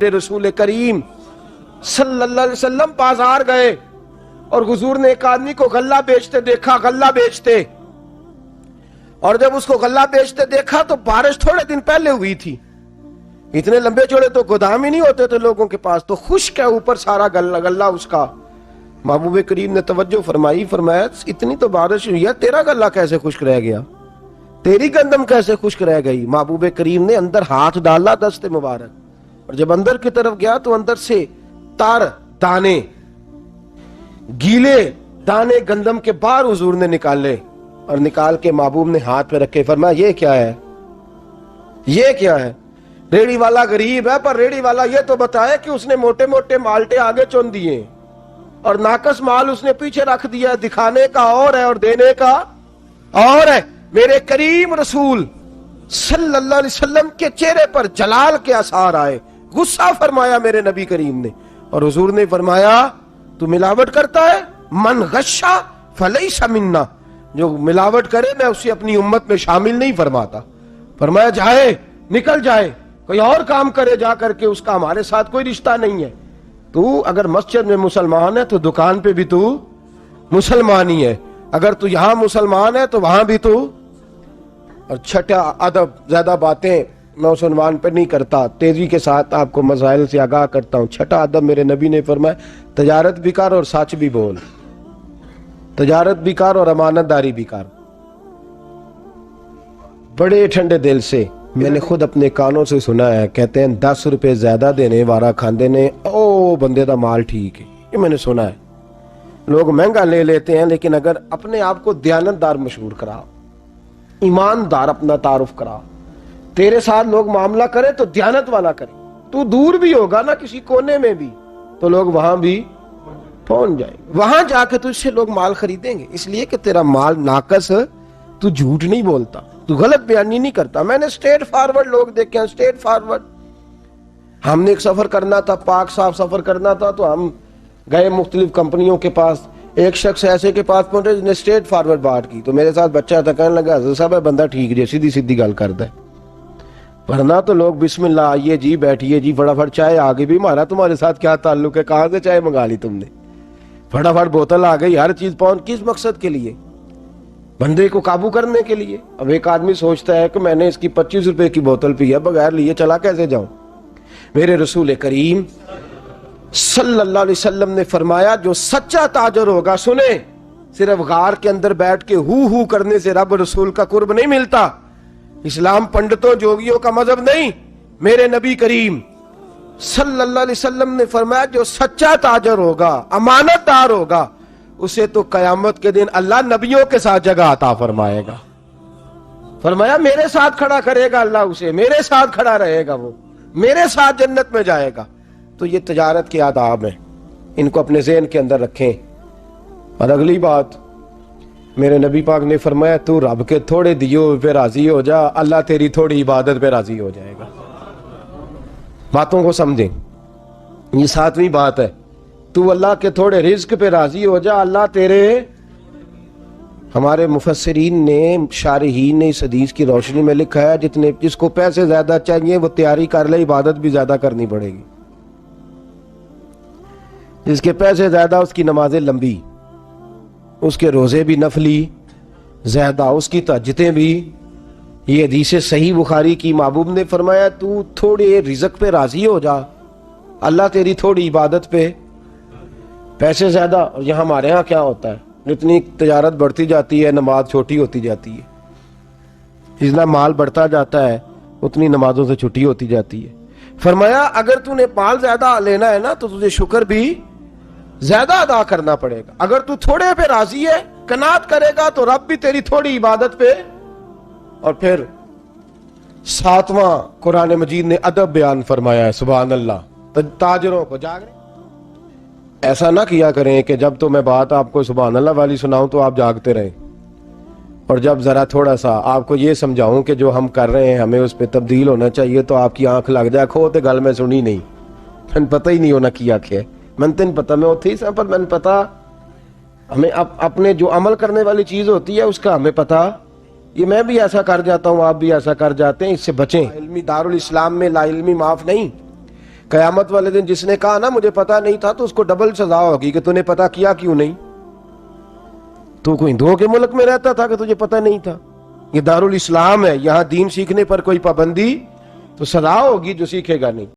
रसूल करीम सल्लल्लाहु अलैहि वसल्लम बाजार गए और हुजूर ने एक आदमी को गल्ला बेचते देखा, गल्ला बेचते। और जब उसको गल्ला बेचते देखा तो बारिश थोड़े दिन पहले हुई थी, इतने लंबे चौड़े तो गोदाम ही नहीं होते थे लोगों के पास, तो खुश्क है ऊपर सारा गल्ला उसका। महबूब करीम ने तवज्जो फरमाई, फरमाया इतनी तो बारिश हुई है, तेरा गल्ला कैसे खुश्क रह गया, तेरी गंदम कैसे खुश्क रह गई। महबूब करीम ने अंदर हाथ डाला दस्ते मुबारक, और जब अंदर की तरफ गया तो अंदर से तार दाने, गीले दाने गंदम के बाहर हुजूर ने निकाले, और निकाल के महबूब ने हाथ पे रखे, फरमाया ये क्या है, ये क्या है। रेड़ी वाला गरीब है, पर रेड़ी वाला ये तो बताए कि उसने मोटे मोटे माल्टे आगे चुन दिए और नाकस माल उसने पीछे रख दिया। दिखाने का और है और देने का और है। मेरे करीम रसूल सल्लल्लाहु अलैहि वसल्लम के चेहरे पर जलाल के आसार आए, गुस्सा फरमाया मेरे नबी करीम ने, और हुजूर ने फरमाया तू मिलावट करता है, मन गश्शा फलैसा मिन्ना, जो मिलावट करे मैं उसे अपनी उम्मत में शामिल नहीं फरमाता। फरमाया जाए, निकल जाए, कोई और काम करे जा करके, उसका हमारे साथ कोई रिश्ता नहीं है। तू अगर मस्जिद में मुसलमान है तो दुकान पे भी तू मुसलमान ही है, अगर तू यहां मुसलमान है तो वहां भी तू। और छठा अदब, ज्यादा बातें मैं उस उन्वान पर नहीं करता, तेजी के साथ आपको मसाइल से आगाह करता हूं। छठा अदब मेरे नबी ने फरमाया तजारत भी कर और सच भी बोल, तजारत भी कर और अमानतदारी भी कर। बड़े ठंडे दिल से मैंने खुद अपने कानों से सुना है, कहते हैं 10 रुपए ज्यादा देने वारा खांदे ने ओ बंदे का माल ठीक है, ये मैंने सुना है। लोग महंगा ले लेते हैं, लेकिन अगर अपने आप को दयानतदार मशहूर करा, ईमानदार अपना तारुफ करा, तेरे साथ लोग मामला करें तो दयानत वाला करे। तू दूर भी होगा ना किसी कोने में भी तो लोग वहां भी पहुंच जाएंगे, वहां जाके तुझसे लोग माल खरीदेंगे, इसलिए कि तेरा माल नाकस, तू झूठ नहीं बोलता, तू गलत बयानी नहीं करता। मैंने स्ट्रेट फॉरवर्ड लोग देखे हैं, स्ट्रेट फॉरवर्ड। हमने एक सफर करना था, पाक साहब सफर करना था, तो हम गए मुख्तलिफ कंपनियों के पास। एक शख्स ऐसे के पास पहुंचे जिसने स्ट्रेट फॉरवर्ड बात की, तो मेरे साथ बच्चा था, कहने लगा हज़रत साहब बंदा ठीक है, सीधी सीधी गल करता है। वरना तो लोग बिस्मिल्लाह आइए जी, बैठिए जी, फटाफट चाय आ गई भी, हमारा तुम्हारे साथ क्या ताल्लुक है, कहां से चाय मंगा ली तुमने, फटाफट बोतल आ गई, हर चीज पहुंच, किस मकसद के लिए, बंदे को काबू करने के लिए। अब एक आदमी सोचता है कि मैंने इसकी 25 रुपए की बोतल पी है, बगैर लिए चला कैसे जाऊं। मेरे रसूल करीम सल्लल्लाहु अलैहि वसल्लम ने फरमाया जो सच्चा ताजर होगा, सुने, सिर्फ गार के अंदर बैठ के हु करने से रब रसूल का कुर्ब नहीं मिलता। इस्लाम पंडितों जोगियों का मजहब नहीं। मेरे नबी करीम सल्लल्लाहु अलैहि वसल्लम ने फरमाया जो सच्चा ताजर होगा, अमानतदार होगा, उसे तो कयामत के दिन अल्लाह नबियों के साथ जगह अता फरमाएगा। फरमाया मेरे साथ खड़ा करेगा अल्लाह उसे, मेरे साथ खड़ा रहेगा, वो मेरे साथ जन्नत में जाएगा। तो ये तजारत के आदाब हैं, इनको अपने ज़हन के अंदर रखें। और अगली बात, मेरे नबी पाक ने फरमाया तू रब के थोड़े दियो पे राजी हो जा, अल्लाह तेरी थोड़ी इबादत पे राजी हो जाएगा। बातों को समझें, ये 7वीं बात है, तू अल्लाह के थोड़े रिज्क पे राजी हो जा, अल्लाह तेरे। हमारे मुफस्सिरीन ने, शारहीन ने इस हदीस की रोशनी में लिखा है जिसको पैसे ज्यादा चाहिए वो तैयारी कर ले, इबादत भी ज्यादा करनी पड़ेगी। जिसके पैसे ज्यादा उसकी नमाजें लंबी, उसके रोजे भी नफली ज्यादा, उसकी तहज्जुदें भी। ये हदीस सही बुखारी की, महबूब ने फरमाया तू थोड़े रिज़्क पे राजी हो जा, अल्लाह तेरी थोड़ी इबादत पे। पैसे ज्यादा, और यहाँ हमारे यहाँ क्या होता है, जितनी तजारत बढ़ती जाती है नमाज छोटी होती जाती है, जितना माल बढ़ता जाता है उतनी नमाजों से छुट्टी होती जाती है। फरमाया अगर तूने माल ज्यादा लेना है ना तो तुझे शुक्र भी ज्यादा अदा करना पड़ेगा। अगर तू थोड़े पे राजी है, कनात करेगा, तो रब भी तेरी थोड़ी इबादत पे। और फिर 7वां कुरान मजीद ने अदब बयान फरमाया है, सुभान अल्लाह। ताजरों को जागने ऐसा ना किया करें कि जब तो मैं बात आपको सुभान अल्लाह वाली सुनाऊं तो आप जागते रहें, और जब जरा थोड़ा सा आपको ये समझाऊं कि जो हम कर रहे हैं हमें उस पर तब्दील होना चाहिए तो आपकी आंख लग जाए, खो तो गल मैं सुनी नहीं, मैंने पता ही नहीं होना की आखे, मैंने तेन पता मैं उठी सा, पर मैंने पता हमें अपने जो अमल करने वाली चीज होती है उसका हमें पता। ये मैं भी ऐसा कर जाता हूँ, आप भी ऐसा कर जाते हैं, इससे बचें। इल्मी दारुल इस्लाम में ला इल्मी माफ नहीं। कयामत वाले दिन जिसने कहा ना मुझे पता नहीं था, तो उसको डबल सजा होगी कि तूने पता किया क्यों नहीं। तू कोई हिंदुओं के मुल्क में रहता था कि तुझे पता नहीं था? ये दारुल इस्लाम है, यहां दीन सीखने पर कोई पाबंदी तो सजा होगी जो सीखेगा नहीं।